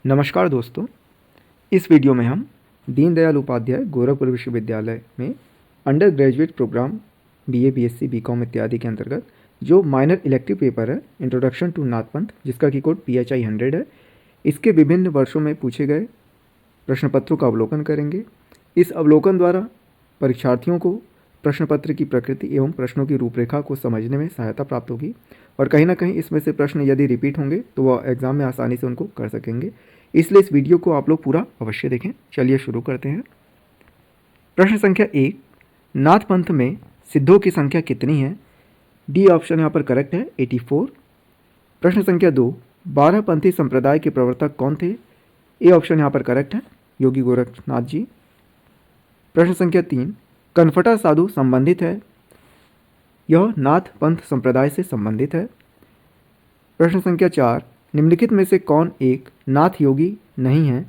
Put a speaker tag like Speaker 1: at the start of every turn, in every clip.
Speaker 1: नमस्कार दोस्तों, इस वीडियो में हम दीनदयाल उपाध्याय गोरखपुर विश्वविद्यालय में undergraduate program BA, BSc, BCom इत्यादि के अंतर्गत जो माइनर इलेक्टिव पेपर है इंट्रोडक्शन टू नाथपंथ, जिसका की कोड PHI 100 है, इसके विभिन्न वर्षों में पूछे गए प्रश्न पत्रों का अवलोकन करेंगे। इस अवलोकन द्वारा परीक्षार्थियों को प्रश्न पत्र की प्रकृति एवं प्रश्नों की रूपरेखा को समझने में सहायता प्राप्त होगी और कहीं ना कहीं इसमें से प्रश्न यदि रिपीट होंगे तो वह एग्ज़ाम में आसानी से उनको कर सकेंगे। इसलिए इस वीडियो को आप लोग पूरा अवश्य देखें। चलिए शुरू करते हैं। प्रश्न संख्या 1, नाथपंथ में सिद्धों की संख्या कितनी है? डी ऑप्शन यहाँ पर करेक्ट है, 84। प्रश्न संख्या 2, 12पंथी संप्रदाय के प्रवर्तक कौन थे? ए ऑप्शन यहाँ पर करेक्ट है, योगी गोरखनाथ जी। प्रश्न संख्या 3, कनफटा साधु संबंधित है? यह नाथ पंथ संप्रदाय से संबंधित है। प्रश्न संख्या 4, निम्नलिखित में से कौन एक नाथ योगी नहीं है?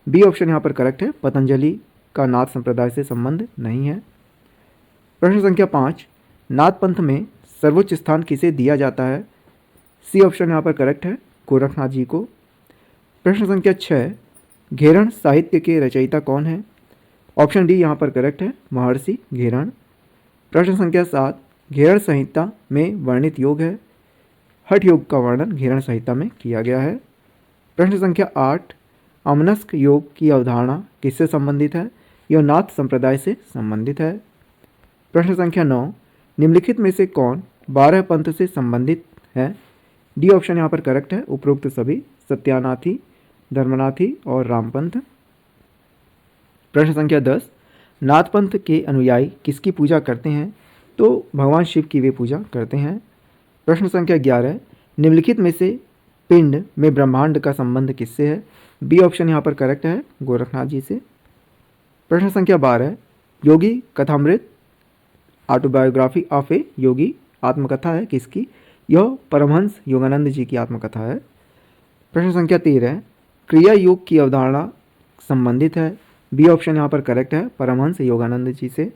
Speaker 1: बी ऑप्शन यहाँ पर करेक्ट है, पतंजलि का नाथ संप्रदाय से संबंध नहीं है। प्रश्न संख्या 5, नाथ पंथ में सर्वोच्च स्थान किसे दिया जाता है? सी ऑप्शन यहाँ पर करेक्ट है, गोरखनाथ जी को। प्रश्न संख्या 6, घेरण साहित्य के रचयिता कौन है? ऑप्शन डी यहाँ पर करेक्ट है, महर्षि घेरण। प्रश्न संख्या 7, घेरण संहिता में वर्णित योग है? हठ योग का वर्णन घेरण संहिता में किया गया है। प्रश्न संख्या 8, अमनस्क योग की अवधारणा किससे संबंधित है? यह नाथ संप्रदाय से संबंधित है। प्रश्न संख्या 9, निम्नलिखित में से कौन 12 पंथ से संबंधित है? डी ऑप्शन यहाँ पर करेक्ट है, उपरोक्त सभी, सत्यानाथी, धर्मनाथी और रामपंथ। प्रश्न संख्या 10, नाथपंथ के अनुयायी किसकी पूजा करते हैं? तो भगवान शिव की वे पूजा करते हैं। प्रश्न संख्या 11, निम्नलिखित में से पिंड में ब्रह्मांड का संबंध किससे है? बी ऑप्शन यहाँ पर करेक्ट है, गोरखनाथ जी से। प्रश्न संख्या 12, योगी कथामृत ऑटोबायोग्राफी ऑफ ए योगी आत्मकथा है किसकी? यह परमहंस योगानंद जी की आत्मकथा है। प्रश्न संख्या 13, क्रिया योग की अवधारणा संबंधित है? बी ऑप्शन यहाँ पर करेक्ट है, परमहंस योगानंद जी से।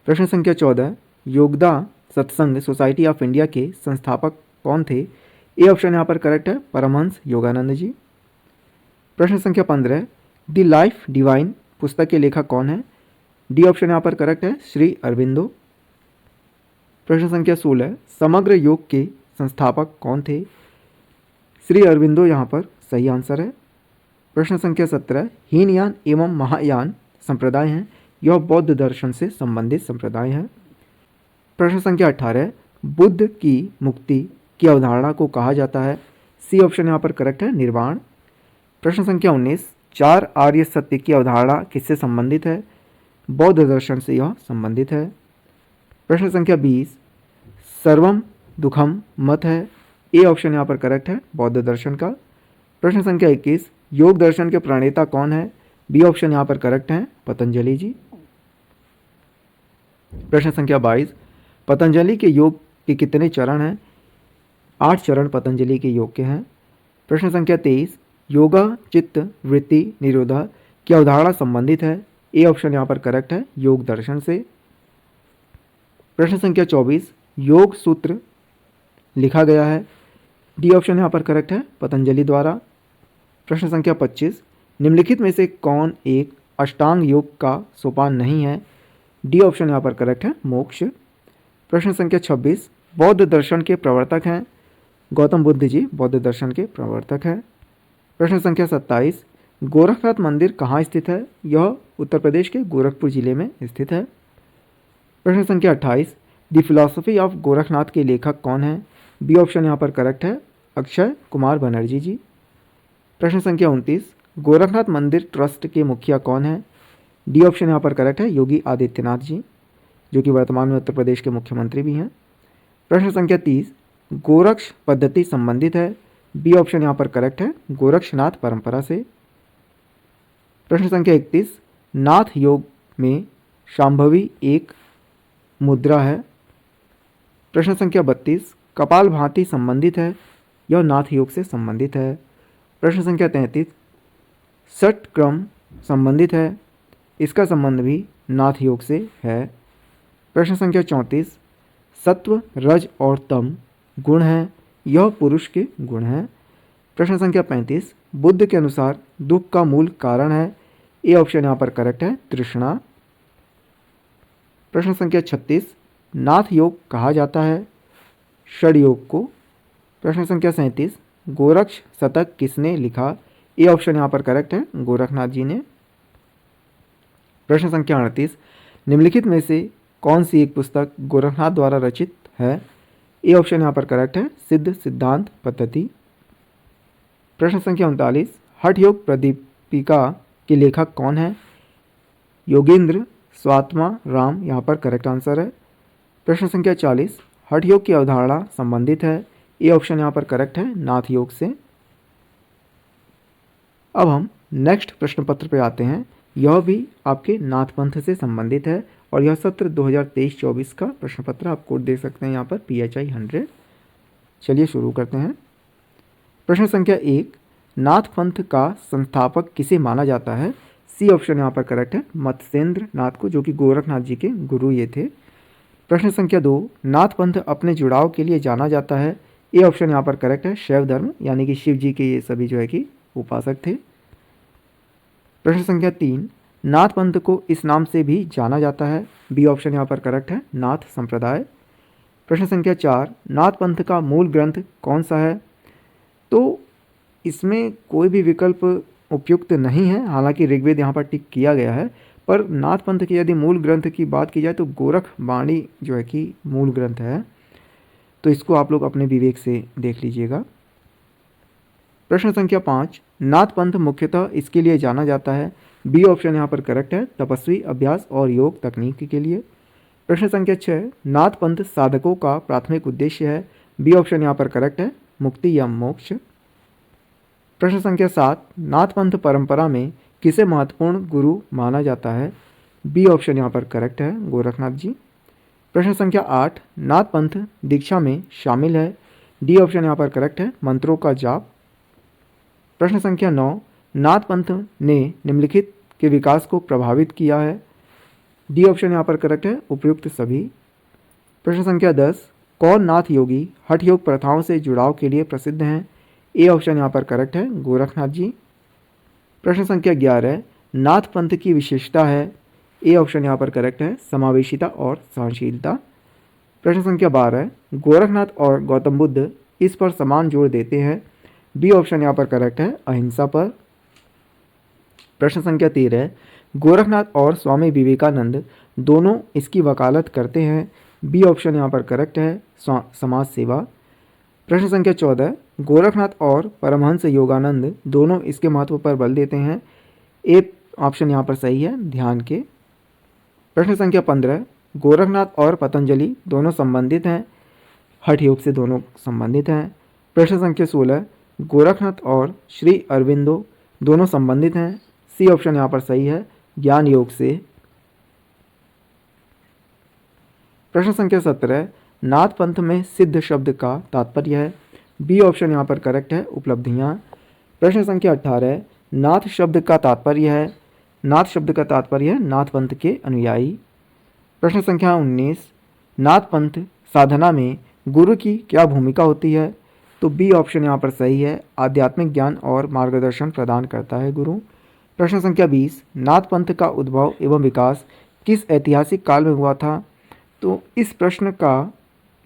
Speaker 1: प्रश्न संख्या 14, योगदा सत्संग सोसाइटी ऑफ इंडिया के संस्थापक कौन थे? ए ऑप्शन यहाँ पर करेक्ट है, परमहंस योगानंद जी। प्रश्न संख्या 15, द लाइफ डिवाइन पुस्तक के लेखक कौन है? डी ऑप्शन यहाँ पर करेक्ट है, श्री अरविंदो। प्रश्न संख्या 16, समग्र योग के संस्थापक कौन थे? श्री अरविंदो यहाँ पर सही आंसर है। प्रश्न संख्या 17, हीनयान एवं महायान संप्रदाय हैं, यह बौद्ध दर्शन से संबंधित संप्रदाय है। प्रश्न संख्या 18, बुद्ध की मुक्ति की अवधारणा को कहा जाता है? सी ऑप्शन यहाँ पर करेक्ट है, निर्वाण। प्रश्न संख्या 19, 4 आर्य सत्य की अवधारणा किससे संबंधित है? बौद्ध दर्शन से यह संबंधित है। प्रश्न संख्या 20, सर्वम दुखम मत है? ए ऑप्शन यहाँ पर करेक्ट है, बौद्ध दर्शन का। प्रश्न संख्या 21, योग दर्शन के प्रणेता कौन है? बी ऑप्शन यहाँ पर करेक्ट है, पतंजलि जी। प्रश्न संख्या 22, पतंजलि के योग के कितने चरण हैं? 8 चरण पतंजलि के योग के हैं। प्रश्न संख्या 23, योगा चित्त वृत्ति निरोधा की अवधारणा संबंधित है? ए ऑप्शन यहाँ पर करेक्ट है, योग दर्शन से। प्रश्न संख्या 24, योग सूत्र लिखा गया है? डी ऑप्शन यहाँ पर करेक्ट है, पतंजलि द्वारा। प्रश्न संख्या 25, निम्नलिखित में से कौन एक अष्टांग योग का सोपान नहीं है? डी ऑप्शन यहाँ पर करेक्ट है, मोक्ष। प्रश्न संख्या 26, बौद्ध दर्शन के प्रवर्तक हैं? गौतम बुद्ध जी बौद्ध दर्शन के प्रवर्तक हैं। प्रश्न संख्या 27, गोरखनाथ मंदिर कहाँ स्थित है? यह उत्तर प्रदेश के गोरखपुर जिले में स्थित है। प्रश्न संख्या 28, द फिलॉसफी ऑफ गोरखनाथ के लेखक कौन है? बी ऑप्शन यहाँ पर करेक्ट है, अक्षय कुमार बनर्जी जी। प्रश्न संख्या 29, गोरखनाथ मंदिर ट्रस्ट के मुखिया कौन है? डी ऑप्शन यहाँ पर करेक्ट है, योगी आदित्यनाथ जी, जो कि वर्तमान में उत्तर प्रदेश के मुख्यमंत्री भी हैं। प्रश्न संख्या 30, गोरक्ष पद्धति संबंधित है? बी ऑप्शन यहाँ पर करेक्ट है, गोरक्षनाथ परंपरा से। प्रश्न संख्या 31, नाथ योग में शांभवी एक मुद्रा है? प्रश्न संख्या 32, कपाल भांति संबंधित है? यह नाथ योग से संबंधित है। प्रश्न संख्या 33, षट क्रम संबंधित है? इसका संबंध भी नाथ योग से है। प्रश्न संख्या 34, सत्व रज और तम गुण हैं? यह पुरुष के गुण हैं। प्रश्न संख्या 35, बुद्ध के अनुसार दुख का मूल कारण है। ए ऑप्शन यहाँ पर करेक्ट है, तृष्णा। प्रश्न संख्या 36, नाथ योग कहा जाता है षड योग को। प्रश्न संख्या 37, गोरक्ष शतक किसने लिखा। ए ऑप्शन यहाँ पर करेक्ट है, गोरखनाथ जी ने। प्रश्न संख्या 38, निम्नलिखित में से कौन सी एक पुस्तक गोरखनाथ द्वारा रचित है। ए ऑप्शन यहाँ पर करेक्ट है, सिद्ध सिद्धांत पद्धति। प्रश्न संख्या 39, हठ योग प्रदीपिका के लेखक कौन है। योगेंद्र स्वात्मा राम यहाँ पर करेक्ट आंसर है। प्रश्न संख्या 40, हठ योग की अवधारणा संबंधित है। ए ऑप्शन यहाँ पर करेक्ट है, नाथ योग से। अब हम नेक्स्ट प्रश्न पत्र पे आते हैं। यह भी आपके नाथ पंथ से संबंधित है और यह सत्र 2023-24 का प्रश्न पत्र आप कोड देख सकते हैं यहाँ पर PHI 100। चलिए शुरू करते हैं। प्रश्न संख्या 1, नाथ पंथ का संस्थापक किसे माना जाता है। सी ऑप्शन यहाँ पर करेक्ट है, मत्स्येंद्र नाथ को, जो कि गोरखनाथ जी के गुरु ये थे। प्रश्न संख्या 2, नाथ पंथ अपने जुड़ाव के लिए जाना जाता है। ए ऑप्शन यहाँ पर करेक्ट है, शैव धर्म, यानी कि शिव जी के ये सभी जो है कि उपासक थे। प्रश्न संख्या 3, नाथ पंथ को इस नाम से भी जाना जाता है। बी ऑप्शन यहाँ पर करेक्ट है, नाथ संप्रदाय। प्रश्न संख्या 4, नाथ पंथ का मूल ग्रंथ कौन सा है। तो इसमें कोई भी विकल्प उपयुक्त नहीं है, हालांकि ऋग्वेद यहाँ पर टिक किया गया है, पर नाथ पंथ की यदि मूल ग्रंथ की बात की जाए तो गोरख वाणी जो है कि मूल ग्रंथ है। तो इसको आप लोग अपने विवेक से देख लीजिएगा। प्रश्न संख्या 5, नाथ पंथ मुख्यतः इसके लिए जाना जाता है। बी ऑप्शन यहाँ पर करेक्ट है, तपस्वी अभ्यास और योग तकनीक के लिए। प्रश्न संख्या 6, नाथ पंथ साधकों का प्राथमिक उद्देश्य है। बी ऑप्शन यहाँ पर करेक्ट है, मुक्ति या मोक्ष। प्रश्न संख्या 7, नाथ पंथ परंपरा में किसे महत्वपूर्ण गुरु माना जाता है। बी ऑप्शन यहाँ पर करेक्ट है, गोरखनाथ जी। प्रश्न संख्या 8, नाथ पंथ दीक्षा में शामिल है। डी ऑप्शन यहाँ पर करेक्ट है, मंत्रों का जाप। प्रश्न संख्या 9, नाथ पंथ ने निम्नलिखित के विकास को प्रभावित किया है। डी ऑप्शन यहाँ पर करेक्ट है, उपयुक्त सभी। प्रश्न संख्या 10, कौन नाथ योगी हठ योग प्रथाओं से जुड़ाव के लिए प्रसिद्ध हैं। ए ऑप्शन यहाँ पर करेक्ट है, गोरखनाथ जी। प्रश्न संख्या 11, नाथ पंथ की विशेषता है। ए ऑप्शन यहाँ पर करेक्ट है, समावेशिता और सहनशीलता। प्रश्न संख्या 12, गोरखनाथ और गौतम बुद्ध इस पर समान जोर देते हैं। बी ऑप्शन यहाँ पर करेक्ट है, अहिंसा पर। प्रश्न संख्या 13, गोरखनाथ और स्वामी विवेकानंद दोनों इसकी वकालत करते हैं। बी ऑप्शन यहाँ पर करेक्ट है, समाज सेवा। प्रश्न संख्या 14, गोरखनाथ और परमहंस योगानंद दोनों इसके महत्व पर बल देते हैं। ए ऑप्शन यहाँ पर सही है, ध्यान के। प्रश्न संख्या 15, गोरखनाथ और पतंजलि दोनों संबंधित हैं। हठ योग से दोनों संबंधित हैं। प्रश्न संख्या 16, गोरखनाथ और श्री अरविंदो दोनों संबंधित हैं। सी ऑप्शन यहाँ पर सही है, ज्ञान योग से। प्रश्न संख्या 17, नाथ पंथ में सिद्ध शब्द का तात्पर्य है। बी ऑप्शन यहाँ पर करेक्ट है, उपलब्धियाँ। प्रश्न संख्या 18, नाथ शब्द का तात्पर्य है। नाथ शब्द का तात्पर्य है नाथ पंथ के अनुयायी। प्रश्न संख्या 19, नाथ पंथ साधना में गुरु की क्या भूमिका होती है। तो बी ऑप्शन यहाँ पर सही है, आध्यात्मिक ज्ञान और मार्गदर्शन प्रदान करता है गुरु। प्रश्न संख्या 20, नाथ पंथ का उद्भव एवं विकास किस ऐतिहासिक काल में हुआ था। तो इस प्रश्न का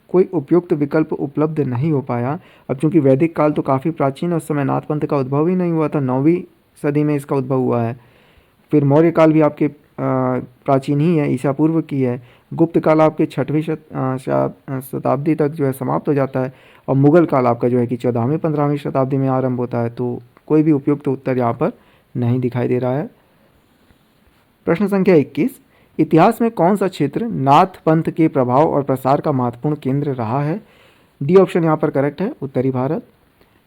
Speaker 1: कोई उपयुक्त विकल्प उपलब्ध नहीं हो पाया। अब चूंकि वैदिक काल तो काफ़ी प्राचीन है, उस समय नाथ पंथ का उद्भव ही नहीं हुआ था, 9वीं सदी में इसका उद्भव हुआ है। फिर मौर्य काल भी आपके प्राचीन ही है, ईसा पूर्व की है। गुप्त काल आपके 6वीं शताब्दी तक जो है समाप्त हो जाता है, और मुगल काल आपका जो है कि 14वीं 15वीं शताब्दी में आरंभ होता है। तो कोई भी उपयुक्त उत्तर यहाँ पर नहीं दिखाई दे रहा है। प्रश्न संख्या 21, इतिहास में कौन सा क्षेत्र नाथ पंथ के प्रभाव और प्रसार का महत्वपूर्ण केंद्र रहा है। डी ऑप्शन यहाँ पर करेक्ट है, उत्तरी भारत।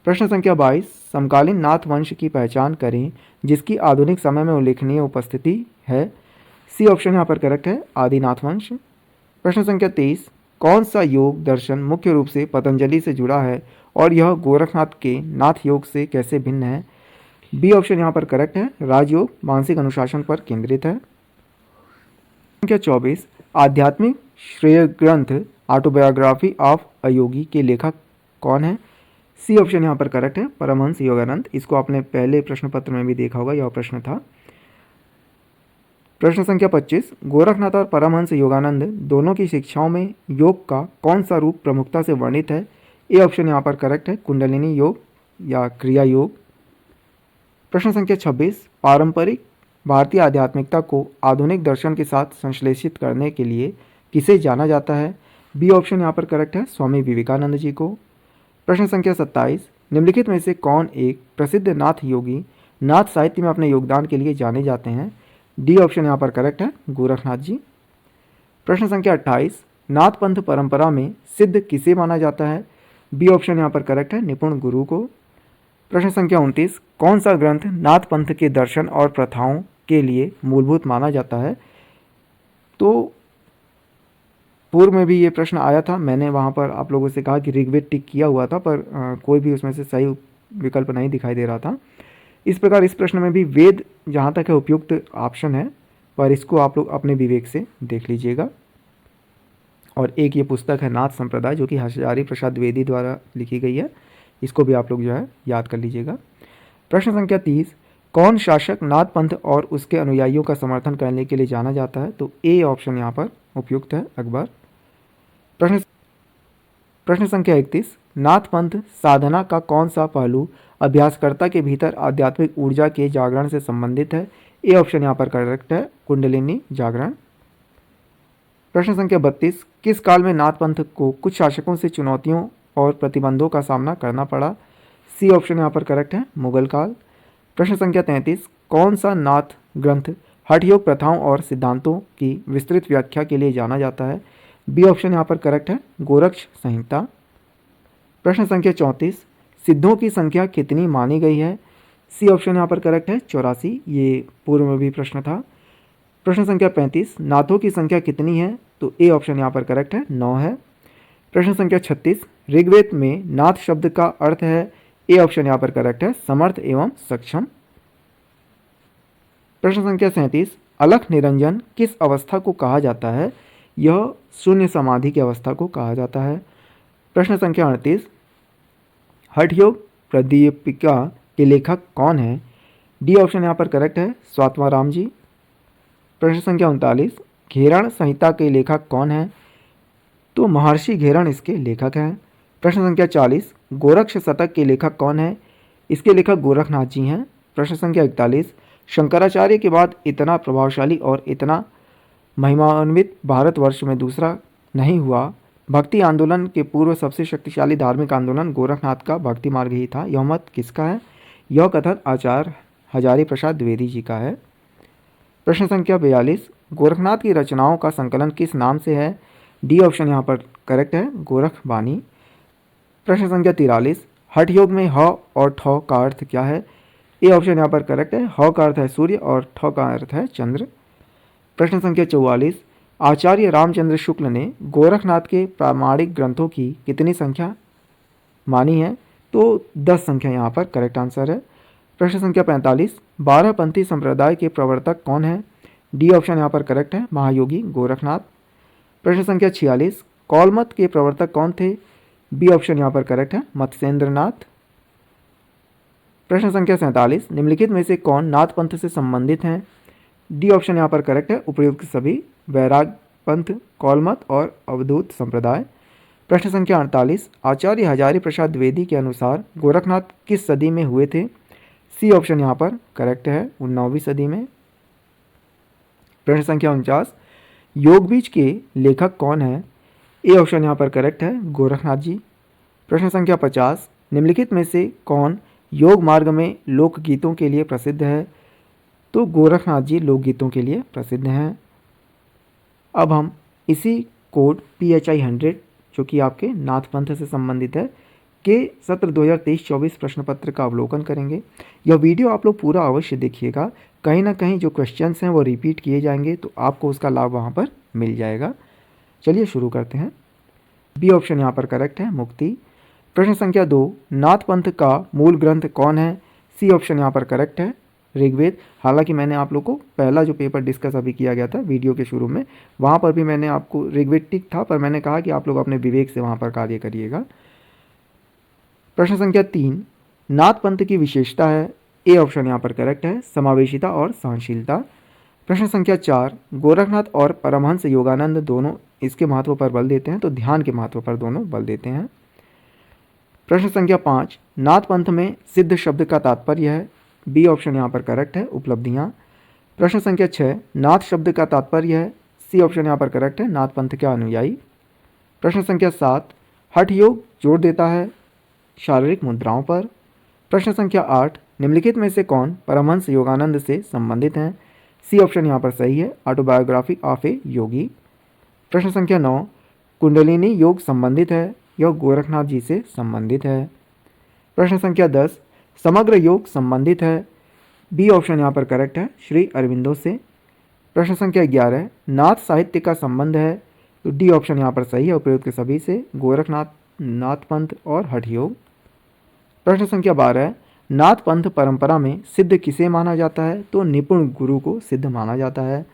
Speaker 1: प्रश्न संख्या 22, समकालीन नाथ वंश की पहचान करें जिसकी आधुनिक समय में उल्लेखनीय उपस्थिति है। सी ऑप्शन यहाँ पर करेक्ट है, आदिनाथ वंश। प्रश्न संख्या 23, कौन सा योग दर्शन मुख्य रूप से पतंजलि से जुड़ा है और यह गोरखनाथ के नाथ योग से कैसे भिन्न है। बी ऑप्शन यहाँ पर करेक्ट है, राजयोग मानसिक अनुशासन पर केंद्रित है। संख्या 24, आध्यात्मिक श्रेय ग्रंथ ऑटोबायोग्राफी ऑफ अ योगी के लेखक कौन है। सी ऑप्शन यहाँ पर करेक्ट है, परमहंस योगानंद। इसको आपने पहले प्रश्न पत्र में भी देखा होगा, यह प्रश्न था। प्रश्न संख्या 25, गोरखनाथ और परमहंस योगानंद दोनों की शिक्षाओं में योग का कौन सा रूप प्रमुखता से वर्णित है? ए ऑप्शन यहाँ पर करेक्ट है, कुंडलिनी योग या क्रिया योग। प्रश्न संख्या 26, पारंपरिक भारतीय आध्यात्मिकता को आधुनिक दर्शन के साथ संश्लेषित करने के लिए किसे जाना जाता है? बी ऑप्शन यहाँ पर करेक्ट है, स्वामी विवेकानंद जी को। प्रश्न संख्या 27, निम्नलिखित में से कौन एक प्रसिद्ध नाथ योगी नाथ साहित्य में अपने योगदान के लिए जाने जाते हैं? डी ऑप्शन यहाँ पर करेक्ट है, गोरखनाथ जी। प्रश्न संख्या 28, नाथ पंथ परंपरा में सिद्ध किसे माना जाता है? बी ऑप्शन यहाँ पर करेक्ट है, निपुण गुरु को। प्रश्न संख्या 29, कौन सा ग्रंथ नाथ पंथ के दर्शन और प्रथाओं के लिए मूलभूत माना जाता है? तो पूर्व में भी ये प्रश्न आया था, मैंने वहाँ पर आप लोगों से कहा कि ऋग्वेद टिक किया हुआ था, पर कोई भी उसमें से सही विकल्प नहीं दिखाई दे रहा था। इस प्रकार इस प्रश्न में भी वेद जहाँ तक है उपयुक्त ऑप्शन है, पर इसको आप लोग अपने विवेक से देख लीजिएगा। और एक ये पुस्तक है नाथ संप्रदाय, जो कि हजारी प्रसाद द्विवेदी द्वारा लिखी गई है, इसको भी आप लोग जो है याद कर लीजिएगा। प्रश्न संख्या 30, कौन शासक नाथ पंथ और उसके अनुयायियों का समर्थन करने के लिए जाना जाता है? तो ए ऑप्शन यहाँ पर उपयुक्त है, अकबर। प्रश्न संख्या 31, नाथ पंथ साधना का कौन सा पहलू अभ्यासकर्ता के भीतर आध्यात्मिक ऊर्जा के जागरण से संबंधित है? ए ऑप्शन यहाँ पर करेक्ट है, कुंडलिनी जागरण। प्रश्न संख्या 32, किस काल में नाथ पंथ को कुछ शासकों से चुनौतियों और प्रतिबंधों का सामना करना पड़ा? सी ऑप्शन यहाँ पर करेक्ट है, मुगल काल। प्रश्न संख्या 33, कौन सा नाथ ग्रंथ हठयोग प्रथाओं और सिद्धांतों की विस्तृत व्याख्या के लिए जाना जाता है? बी ऑप्शन यहाँ पर करेक्ट है, गोरक्ष संहिता। प्रश्न संख्या 34, सिद्धों की संख्या कितनी मानी गई है? सी ऑप्शन यहाँ पर करेक्ट है, 84। ये पूर्व में भी प्रश्न था। प्रश्न संख्या 35, नाथों की संख्या कितनी है? तो ए ऑप्शन यहाँ पर करेक्ट है, 9 है। प्रश्न संख्या 36, ऋग्वेद में नाथ शब्द का अर्थ है? ए ऑप्शन यहाँ पर करेक्ट है, समर्थ एवं सक्षम। प्रश्न संख्या 37, अलख निरंजन किस अवस्था को कहा जाता है? यह शून्य समाधि की अवस्था को कहा जाता है। प्रश्न संख्या 38, हठयोग प्रदीपिका के लेखक कौन है? डी ऑप्शन यहाँ पर करेक्ट है, स्वात्माराम जी। प्रश्न संख्या 39, घेरण संहिता के लेखक कौन है? तो महर्षि घेरण इसके लेखक हैं। प्रश्न संख्या 40, गोरक्ष शतक के लेखक कौन है? इसके लेखक गोरखनाथ जी हैं। प्रश्न संख्या 41, शंकराचार्य के बाद इतना प्रभावशाली और इतना महिमान्वित भारतवर्ष में दूसरा नहीं हुआ। भक्ति आंदोलन के पूर्व सबसे शक्तिशाली धार्मिक आंदोलन गोरखनाथ का भक्ति मार्ग ही था। यह मत किसका है? यह कथन आचार्य हजारी प्रसाद द्विवेदी जी का है। प्रश्न संख्या 42, गोरखनाथ की रचनाओं का संकलन किस नाम से है? डी ऑप्शन यहाँ पर करेक्ट है, गोरख बानी। प्रश्न संख्या 43, हठ योग में ह और ठ का अर्थ क्या है? ए ऑप्शन यहाँ पर करेक्ट है, ह का अर्थ है सूर्य और ठ का अर्थ है चंद्र। प्रश्न संख्या 44, आचार्य रामचंद्र शुक्ल ने गोरखनाथ के प्रामाणिक ग्रंथों की कितनी संख्या मानी है? तो 10 संख्या यहाँ पर करेक्ट आंसर है। प्रश्न संख्या 45, 12पंथी संप्रदाय के प्रवर्तक कौन है? डी ऑप्शन यहाँ पर करेक्ट है, महायोगी गोरखनाथ। प्रश्न संख्या 46, कौलमत के प्रवर्तक कौन थे? बी ऑप्शन यहाँ पर करेक्ट है, मत्स्येंद्र नाथ। प्रश्न संख्या 47, निम्नलिखित में से कौन नाथ पंथ से संबंधित हैं? डी ऑप्शन यहाँ पर करेक्ट है, उपयुक्त सभी, वैराग पंथ, कौलमत और अवधूत संप्रदाय। प्रश्न संख्या 48, आचार्य हजारी प्रसाद द्विवेदी के अनुसार गोरखनाथ किस सदी में हुए थे? सी ऑप्शन यहाँ पर करेक्ट है, 19वीं सदी में। प्रश्न संख्या 49, योग बीज के लेखक कौन है? ए ऑप्शन यहाँ पर करेक्ट है, गोरखनाथ जी। प्रश्न संख्या 50, निम्नलिखित में से कौन योग मार्ग में लोकगीतों के लिए प्रसिद्ध है? तो गोरखनाथ जी लोकगीतों के लिए प्रसिद्ध हैं। अब हम इसी कोड PHI 100 जो कि आपके नाथ पंथ से संबंधित है के सत्र 2023-24 प्रश्न पत्र का अवलोकन करेंगे। यह वीडियो आप लोग पूरा अवश्य देखिएगा, कहीं ना कहीं जो क्वेश्चंस हैं वो रिपीट किए जाएंगे तो आपको उसका लाभ वहाँ पर मिल जाएगा। चलिए शुरू करते हैं। बी ऑप्शन यहाँ पर करेक्ट है, मुक्ति। प्रश्न संख्या 2, नाथ पंथ का मूल ग्रंथ कौन है? सी ऑप्शन यहाँ पर करेक्ट है, ऋग्वेद। हालांकि मैंने आप लोग को पहला जो पेपर डिस्कस अभी किया गया था वीडियो के शुरू में, वहाँ पर भी मैंने आपको ऋग्वेद टिक था, पर मैंने कहा कि आप लोग अपने विवेक से वहाँ पर कार्य करिएगा। प्रश्न संख्या 3, नाथ पंथ की विशेषता है। ए ऑप्शन यहाँ पर करेक्ट है, समावेशिता और सहनशीलता। प्रश्न संख्या 4, गोरखनाथ और परमहंस योगानंद दोनों इसके महत्व पर बल देते हैं, तो ध्यान के महत्व पर दोनों बल देते हैं। प्रश्न संख्या 5, नाथ पंथ में सिद्ध शब्द का तात्पर्य है। बी ऑप्शन यहाँ पर करेक्ट है, उपलब्धियाँ। प्रश्न संख्या 6, नाथ शब्द का तात्पर्य है। सी ऑप्शन यहाँ पर करेक्ट है, नाथ पंथ के अनुयायी। प्रश्न संख्या 7, हठ योग जोर देता है शारीरिक मुद्राओं पर। प्रश्न संख्या 8, निम्नलिखित में से कौन परमहंस योगानंद से संबंधित हैं। सी ऑप्शन यहाँ पर सही है, ऑटोबायोग्राफी ऑफ ए योगी। प्रश्न संख्या 9, कुंडलिनी योग संबंधित है, यह गोरखनाथ जी से संबंधित है। प्रश्न संख्या 10, समग्र योग संबंधित है। बी ऑप्शन यहाँ पर करेक्ट है, श्री अरविंदो से। प्रश्न संख्या 11, नाथ साहित्य का संबंध है, तो डी ऑप्शन यहाँ पर सही है, उपयुक्त के सभी से, गोरखनाथ, नाथ पंथ और हठ योग। प्रश्न संख्या 12, नाथ पंथ परंपरा में सिद्ध किसे माना जाता है, तो निपुण गुरु को सिद्ध माना जाता है।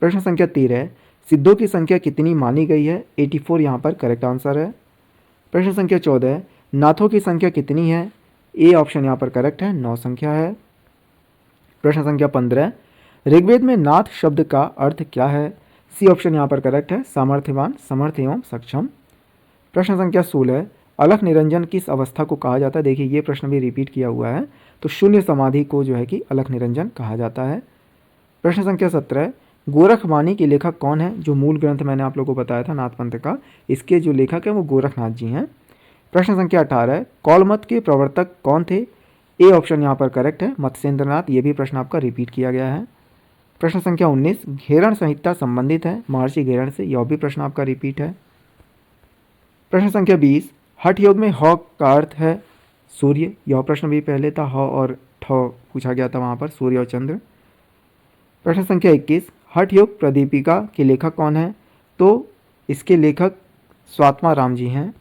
Speaker 1: प्रश्न संख्या 13, सिद्धों की संख्या कितनी मानी गई है। 84 यहाँ पर करेक्ट आंसर है। प्रश्न संख्या 14, नाथों की संख्या कितनी है। ए ऑप्शन यहाँ पर करेक्ट है, 9 संख्या है। प्रश्न संख्या 15, ऋग्वेद में नाथ शब्द का अर्थ क्या है। सी ऑप्शन यहाँ पर करेक्ट है, सामर्थ्यवान, समर्थ एवं सक्षम। प्रश्न संख्या 16, अलख निरंजन किस अवस्था को कहा जाता है। देखिए ये प्रश्न भी रिपीट किया हुआ है, तो शून्य समाधि को जो है कि अलख निरंजन कहा जाता है। प्रश्न संख्या 17, गोरखवाणी के लेखक कौन है। जो मूल ग्रंथ मैंने आप लोगों को बताया था नाथ पंथ का, इसके जो लेखक हैं वो गोरखनाथ जी हैं। प्रश्न संख्या 18, कौल मत के प्रवर्तक कौन थे। ए ऑप्शन यहाँ पर करेक्ट है, मत्स्येंद्रनाथ। ये भी प्रश्न आपका रिपीट किया गया है। प्रश्न संख्या 19, घेरण संहिता संबंधित है महर्षि घेरण से, यह भी प्रश्न आपका रिपीट है। प्रश्न संख्या 20, हठ योग में ह का अर्थ है सूर्य, यह प्रश्न भी पहले था, ह और ठ पूछा गया था वहाँ पर, सूर्य और चंद्र। प्रश्न संख्या 21, हठ योग प्रदीपिका के लेखक कौन है, तो इसके लेखक स्वात्मा राम जी हैं।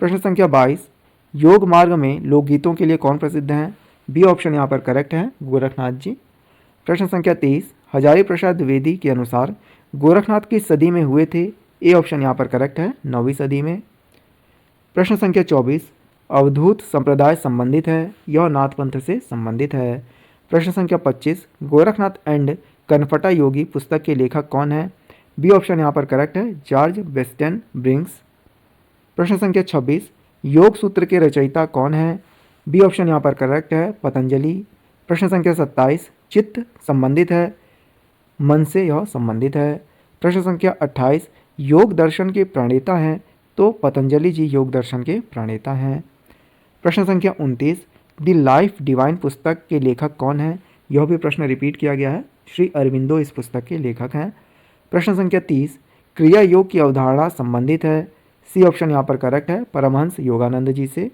Speaker 1: प्रश्न संख्या 22, योग मार्ग में लोकगीतों के लिए कौन प्रसिद्ध हैं। बी ऑप्शन यहाँ पर करेक्ट है, गोरखनाथ जी। प्रश्न संख्या 23, हजारी प्रसाद द्विवेदी के अनुसार गोरखनाथ किस सदी में हुए थे। ए ऑप्शन यहाँ पर करेक्ट है, 9वीं सदी में। प्रश्न संख्या 24, अवधूत संप्रदाय संबंधित है, यह नाथ पंथ से संबंधित है। प्रश्न संख्या 25, गोरखनाथ एंड कनफटा योगी पुस्तक के लेखक कौन है। बी ऑप्शन यहाँ पर करेक्ट है, जॉर्ज वेस्टन ब्रिंग्स। प्रश्न संख्या 26, योग सूत्र के रचयिता कौन है। बी ऑप्शन यहाँ पर करेक्ट है, पतंजलि। प्रश्न संख्या 27, चित्त संबंधित है, मन से यह संबंधित है। प्रश्न संख्या 28, योग दर्शन के प्रणेता हैं, तो पतंजलि जी योग दर्शन के प्रणेता हैं। प्रश्न संख्या 29, द लाइफ डिवाइन पुस्तक के लेखक कौन है। यह भी प्रश्न रिपीट किया गया है, श्री अरविंदो इस पुस्तक के लेखक हैं। प्रश्न संख्या 30, क्रिया योग की अवधारणा संबंधित है। सी ऑप्शन यहाँ पर करेक्ट है, परमहंस योगानंद जी से।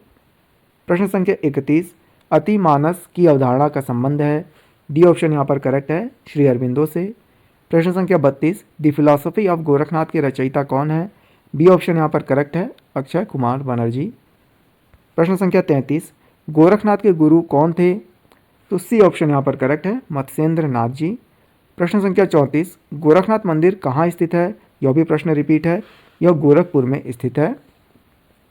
Speaker 1: प्रश्न संख्या 31, अति मानस की अवधारणा का संबंध है। डी ऑप्शन यहाँ पर करेक्ट है, श्री अरविंदो से। प्रश्न संख्या 32, द फिलॉसफी ऑफ गोरखनाथ के रचयिता कौन है। बी ऑप्शन यहाँ पर करेक्ट है, अक्षय कुमार बनर्जी। प्रश्न संख्या 33, गोरखनाथ के गुरु कौन थे, तो सी ऑप्शन यहाँ पर करेक्ट है, मत्स्येंद्र नाथ जी। प्रश्न संख्या 34, गोरखनाथ मंदिर कहाँ स्थित है। यह भी प्रश्न रिपीट है, यह गोरखपुर में स्थित है।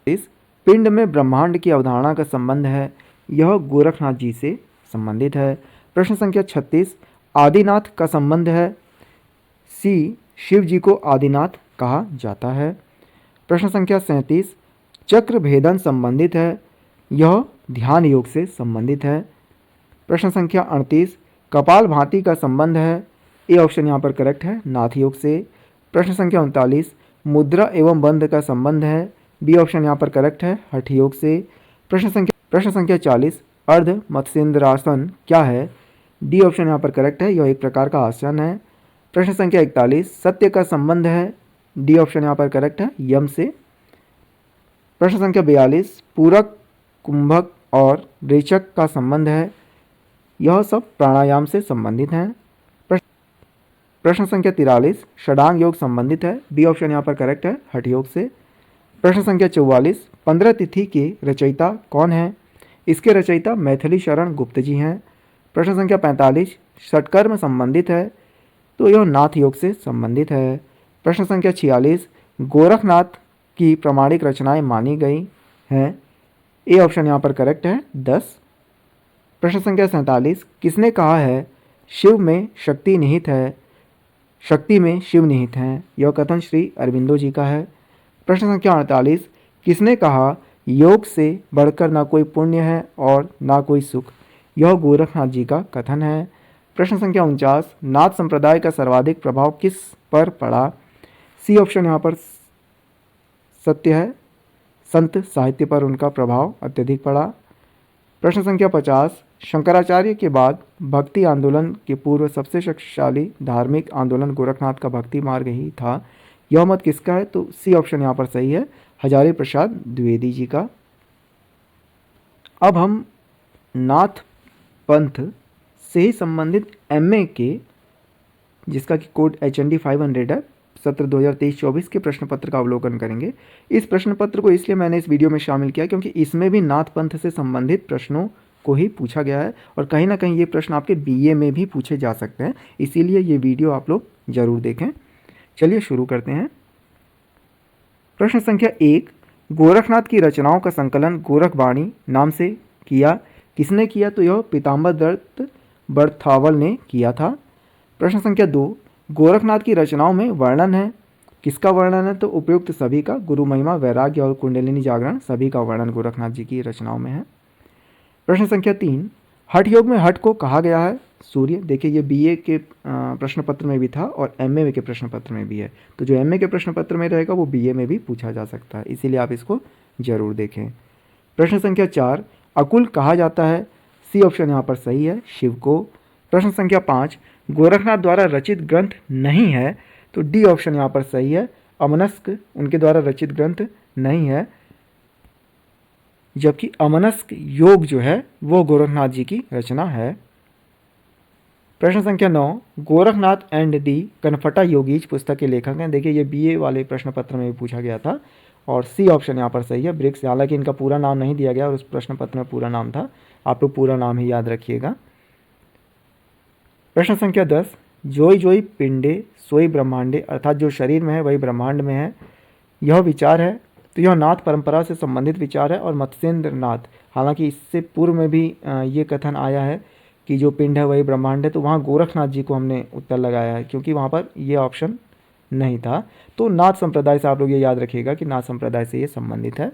Speaker 1: इस पिंड में ब्रह्मांड की अवधारणा का संबंध है, यह गोरखनाथ जी से संबंधित है। प्रश्न संख्या 36, आदिनाथ का संबंध है। सी, शिव जी को आदिनाथ कहा जाता है। प्रश्न संख्या 37, चक्र भेदन संबंधित है, यह ध्यान योग से संबंधित है। प्रश्न संख्या 38, कपाल भांति का संबंध है। ए ऑप्शन यहाँ पर करेक्ट है, नाथ योग से। प्रश्न संख्या 39, मुद्रा एवं बंध का संबंध है। बी ऑप्शन यहाँ पर करेक्ट है, हठ योग से। प्रश्न संख्या 40, अर्ध मत्स्येंद्रासन क्या है। डी ऑप्शन यहाँ पर करेक्ट है, यह एक प्रकार का आसन है। प्रश्न संख्या 41, सत्य का संबंध है। डी ऑप्शन यहाँ पर करेक्ट है, यम से। प्रश्न संख्या 42, पूरक, कुंभक और रेचक का संबंध है, यह सब प्राणायाम से संबंधित हैं। प्रश्न संख्या 43, षडांग योग संबंधित है। बी ऑप्शन यहाँ पर करेक्ट है, हठ योग से। प्रश्न संख्या 44, 15 तिथि के रचयिता कौन है। इसके रचयिता मैथिली शरण गुप्त जी हैं। प्रश्न संख्या 45, षटकर्म संबंधित है, तो यह नाथ योग से संबंधित है। प्रश्न संख्या 46, गोरखनाथ की प्रामाणिक रचनाएं मानी गई हैं। ए ऑप्शन यहाँ पर करेक्ट है 10। प्रश्न संख्या 47, किसने कहा है शिव में शक्ति निहित है, शक्ति में शिव निहित हैं? यह कथन श्री अरविंदो जी का है। प्रश्न संख्या 48, किसने कहा योग से बढ़कर ना कोई पुण्य है और ना कोई सुख? यह गोरखनाथ जी का कथन है। प्रश्न संख्या 49, नाथ संप्रदाय का सर्वाधिक प्रभाव किस पर पड़ा? सी ऑप्शन यहाँ पर सत्य है, संत साहित्य पर उनका प्रभाव अत्यधिक पड़ा। प्रश्न संख्या 50, शंकराचार्य के बाद भक्ति आंदोलन के पूर्व सबसे शक्तिशाली धार्मिक आंदोलन गोरखनाथ का भक्ति मार्ग ही था। यह मत किसका है? तो सी ऑप्शन यहाँ पर सही है, हजारी प्रसाद द्विवेदी जी का। अब हम नाथ पंथ से ही संबंधित एमए के, जिसका कि कोड HND 500 है, सत्र 2023-24 के प्रश्न पत्र का अवलोकन करेंगे। इस प्रश्न पत्र को इसलिए मैंने इस वीडियो में शामिल किया क्योंकि इसमें भी नाथ पंथ से संबंधित प्रश्नों को ही पूछा गया है और कहीं ना कहीं ये प्रश्न आपके BA में भी पूछे जा सकते हैं, इसीलिए ये वीडियो आप लोग जरूर देखें। चलिए शुरू करते हैं। प्रश्न संख्या 1, गोरखनाथ की रचनाओं का संकलन गोरखवाणी नाम से किया, किसने किया? तो यह पीताम्बर दत्त बड़थावल ने किया था। प्रश्न संख्या 2, गोरखनाथ की रचनाओं में वर्णन है, किसका वर्णन है? तो उपयुक्त सभी का, गुरु महिमा, वैराग्य और कुंडलिनी जागरण सभी का वर्णन गोरखनाथ जी की रचनाओं में है। प्रश्न संख्या 3, हठ योग में हठ को कहा गया है सूर्य। देखिए ये BA के प्रश्न पत्र में भी था और MA के प्रश्न पत्र में भी है, तो जो MA के प्रश्न पत्र में रहेगा वो BA में भी पूछा जा सकता है, इसीलिए आप इसको जरूर देखें। प्रश्न संख्या 4, अकुल कहा जाता है, सी ऑप्शन यहाँ पर सही है, शिव को। प्रश्न संख्या 5, गोरखनाथ द्वारा रचित ग्रंथ नहीं है, तो डी ऑप्शन यहाँ पर सही है, अमनस्क उनके द्वारा रचित ग्रंथ नहीं है, जबकि अमनस्क योग जो है वो गोरखनाथ जी की रचना है। प्रश्न संख्या 9, गोरखनाथ एंड दी कनफटा योगीज पुस्तक के लेखक हैं। देखिए ये BA वाले प्रश्न पत्र में भी पूछा गया था और सी ऑप्शन यहाँ पर सही है, ब्रिक्स। हालांकि इनका पूरा नाम नहीं दिया गया और उस प्रश्न पत्र में पूरा नाम था, आप लोग पूरा नाम ही याद रखिएगा। प्रश्न संख्या 10, जोई जोई पिंडे सोई ब्रह्मांडे, अर्थात जो शरीर में है वही ब्रह्मांड में है, यह विचार है। तो यह नाथ परंपरा से संबंधित विचार है और मत्स्येंद्र नाथ, हालांकि इससे पूर्व में भी ये कथन आया है कि जो पिंड है वही ब्रह्मांड है, तो वहाँ गोरखनाथ जी को हमने उत्तर लगाया है क्योंकि वहाँ पर ये ऑप्शन नहीं था। तो नाथ संप्रदाय से आप लोग ये याद रखिएगा कि नाथ संप्रदाय से ये संबंधित है।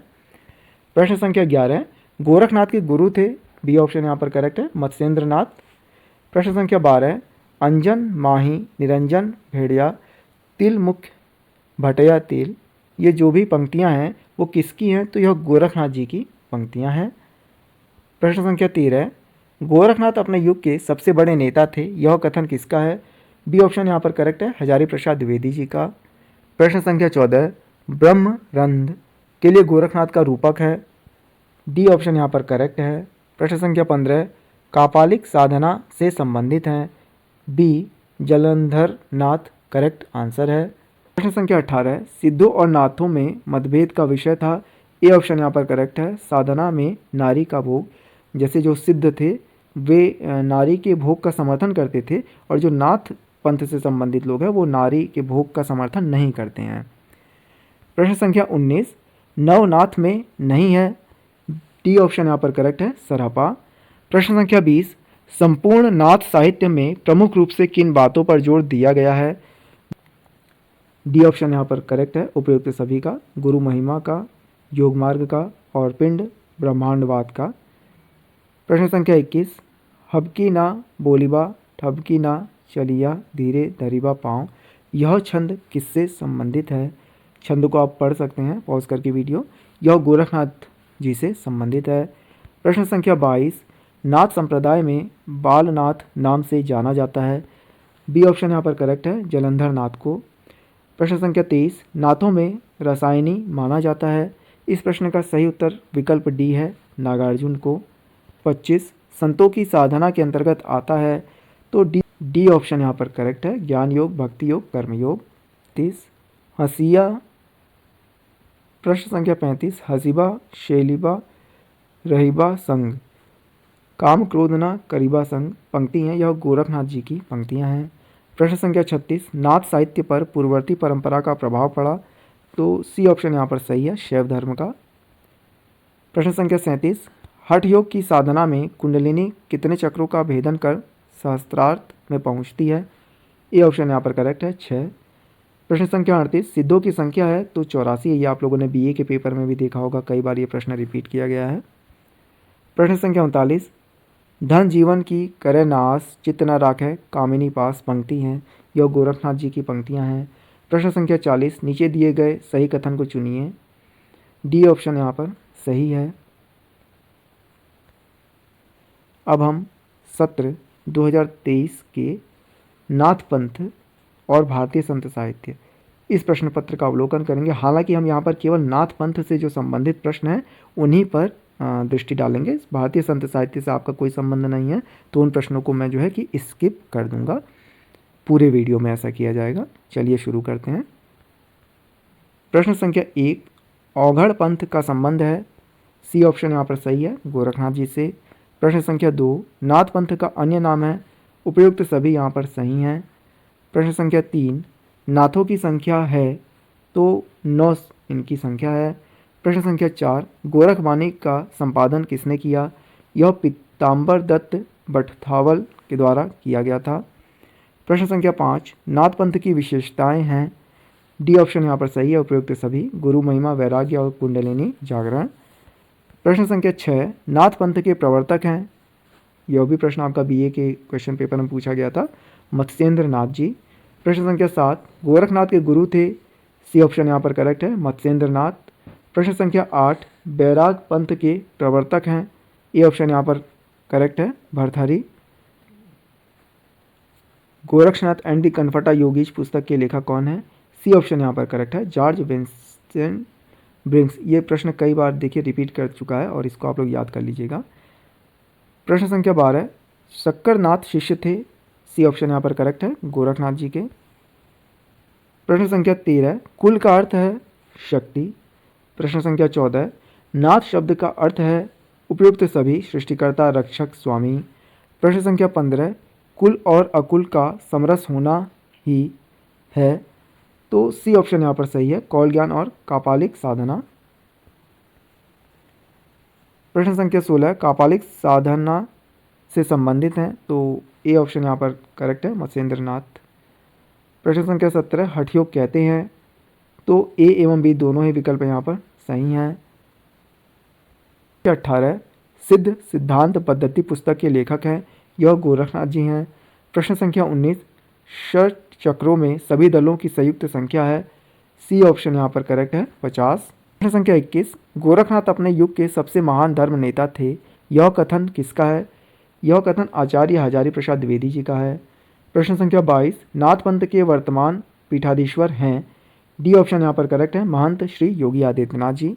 Speaker 1: प्रश्न संख्या 11, गोरखनाथ के गुरु थे, बी ऑप्शन यहाँ पर करेक्ट है, मत्स्येंद्र नाथ। प्रश्न संख्या 12, अंजन माही निरंजन भेड़िया तिल मुख्य भटया तिल, ये जो भी पंक्तियां हैं वो किसकी हैं? तो यह गोरखनाथ जी की पंक्तियां हैं। प्रश्न संख्या 13, गोरखनाथ अपने युग के सबसे बड़े नेता थे, यह कथन किसका है? बी ऑप्शन यहाँ पर करेक्ट है, हजारी प्रसाद द्विवेदी जी का। प्रश्न संख्या 14, ब्रह्मरंध के लिए गोरखनाथ का रूपक है, डी ऑप्शन यहाँ पर करेक्ट है। प्रश्न संख्या 15, कापालिक साधना से संबंधित हैं, बी जलंधर नाथ करेक्ट आंसर है। प्रश्न संख्या 18, सिद्धों और नाथों में मतभेद का विषय था, ए ऑप्शन यहाँ पर करेक्ट है, साधना में नारी का भोग। जैसे जो सिद्ध थे वे नारी के भोग का समर्थन करते थे और जो नाथ पंथ से संबंधित लोग हैं वो नारी के भोग का समर्थन नहीं करते हैं। प्रश्न संख्या 19, नवनाथ में नहीं है, डी ऑप्शन यहाँ पर करेक्ट है, सरहपा। प्रश्न संख्या 20, संपूर्ण नाथ साहित्य में प्रमुख रूप से किन बातों पर जोर दिया गया है? डी ऑप्शन यहाँ पर करेक्ट है, उपयुक्त सभी का, गुरु महिमा का, योग मार्ग का और पिंड ब्रह्मांडवाद का। प्रश्न संख्या 21, हबकी ना बोलीबा ठबकी ना चलिया धीरे धरीबा पाँव, यह छंद किससे संबंधित है? छंद को आप पढ़ सकते हैं पॉज करके वीडियो, यह गोरखनाथ जी से संबंधित है। प्रश्न संख्या 22, नाथ संप्रदाय में बालनाथ नाम से जाना जाता है, बी ऑप्शन यहाँ पर करेक्ट है, जलंधर नाथ को। प्रश्न संख्या 23, नाथों में रसायनी माना जाता है, इस प्रश्न का सही उत्तर विकल्प डी है, नागार्जुन को। 25, संतों की साधना के अंतर्गत आता है, तो डी ऑप्शन यहाँ पर करेक्ट है, ज्ञान योग, भक्ति योग, कर्म योग। 30, हसिया। प्रश्न संख्या 35, हसीबा शैलीबा रहीबा संग, काम क्रोध न करीबा संग पंक्ति हैं, यह गोरखनाथ जी की पंक्तियां हैं। प्रश्न संख्या 36, नाथ साहित्य पर पूर्ववर्ती परंपरा का प्रभाव पड़ा, तो सी ऑप्शन यहाँ पर सही है, शैव धर्म का। प्रश्न संख्या 37, हठ योग की साधना में कुंडलिनी कितने चक्रों का भेदन कर सहस्त्रार्थ में पहुंचती है? ए ऑप्शन यहाँ पर करेक्ट है 6। प्रश्न संख्या 38, सिद्धों की संख्या है तो 84 है। ये आप लोगों ने बीए के पेपर में भी देखा होगा, कई बार ये प्रश्न रिपीट किया गया है। प्रश्न संख्या 39, धन जीवन की करे नाश चित्त न राखे कामिनी पास पंक्ति हैं। यह गोरखनाथ जी की पंक्तियां हैं। प्रश्न संख्या 40, नीचे दिए गए सही कथन को चुनिए। डी ऑप्शन यहाँ पर सही है। अब हम सत्र 2023 के नाथ पंथ और भारतीय संत साहित्य इस प्रश्न पत्र का अवलोकन करेंगे। हालांकि हम यहाँ पर केवल नाथ पंथ से जो संबंधित प्रश्न हैं उन्हीं पर दृष्टि डालेंगे। भारतीय संत साहित्य से आपका कोई संबंध नहीं है, तो उन प्रश्नों को मैं जो है कि स्किप कर दूंगा। पूरे वीडियो में ऐसा किया जाएगा। चलिए शुरू करते हैं। प्रश्न संख्या 1, औघड़ पंथ का संबंध है। सी ऑप्शन यहाँ पर सही है, गोरखनाथ जी से। प्रश्न संख्या 2, नाथ पंथ का अन्य नाम है। उपयुक्त सभी यहाँ पर सही हैं। प्रश्न संख्या 3, नाथों की संख्या है तो 9 इनकी संख्या है। प्रश्न संख्या 4, गोरखवाणी का संपादन किसने किया? यह पीताम्बर दत्त बटथावल के द्वारा किया गया था। प्रश्न संख्या 5, नाथ पंथ की विशेषताएं हैं। डी ऑप्शन यहाँ पर सही है, उपयुक्त सभी, गुरु महिमा, वैराग्य और कुंडलिनी जागरण। प्रश्न संख्या 6, नाथ पंथ के प्रवर्तक हैं। यह भी प्रश्न आपका बीए के क्वेश्चन पेपर में पूछा गया था, मत्स्येंद्र नाथ जी। प्रश्न संख्या 7, गोरखनाथ के गुरु थे। सी ऑप्शन यहाँ पर करेक्ट है, मत्स्येंद्र नाथ। प्रश्न संख्या 8, बैराग पंथ के प्रवर्तक हैं। ए ऑप्शन यहाँ पर करेक्ट है, Bharthari. Gorakhnath and the Kanphata yogis पुस्तक के लेखक कौन है? सी ऑप्शन यहाँ पर करेक्ट है, जॉर्ज विंसेंट ब्रिंक्स। ये प्रश्न कई बार देखिए रिपीट कर चुका है और इसको आप लोग याद कर लीजिएगा। प्रश्न संख्या 12, शक्करनाथ शिष्य थे। सी ऑप्शन यहाँ पर करेक्ट है, गोरखनाथ जी के। प्रश्न संख्या 13, कुल का अर्थ है शक्ति। प्रश्न संख्या 14, नाथ शब्द का अर्थ है उपयुक्त सभी, सृष्टिकर्ता, रक्षक, स्वामी। प्रश्न संख्या 15, कुल और अकुल का समरस होना ही है। तो सी ऑप्शन यहाँ पर सही है, कौल ज्ञान और कापालिक साधना। प्रश्न संख्या 16, कापालिक साधना से संबंधित हैं, तो ए ऑप्शन यहाँ पर करेक्ट है, मत्स्येंद्र नाथ। प्रश्न संख्या 17, हठ योग कहते हैं, तो ए एवं बी दोनों ही विकल्प यहाँ पर सही हैं। 18, सिद्ध सिद्धांत पद्धति पुस्तक के लेखक हैं। यह गोरखनाथ जी हैं। प्रश्न संख्या 19, षट चक्रों में सभी दलों की संयुक्त संख्या है। सी ऑप्शन यहाँ पर करेक्ट है, 50। प्रश्न संख्या 21, गोरखनाथ अपने युग के सबसे महान धर्म नेता थे। यह कथन किसका है? यह कथन आचार्य हजारी प्रसाद द्विवेदी जी का है। प्रश्न संख्या 22, नाथ पंथ के वर्तमान पीठाधीश्वर हैं। डी ऑप्शन यहाँ पर करेक्ट है, महंत श्री योगी आदित्यनाथ जी।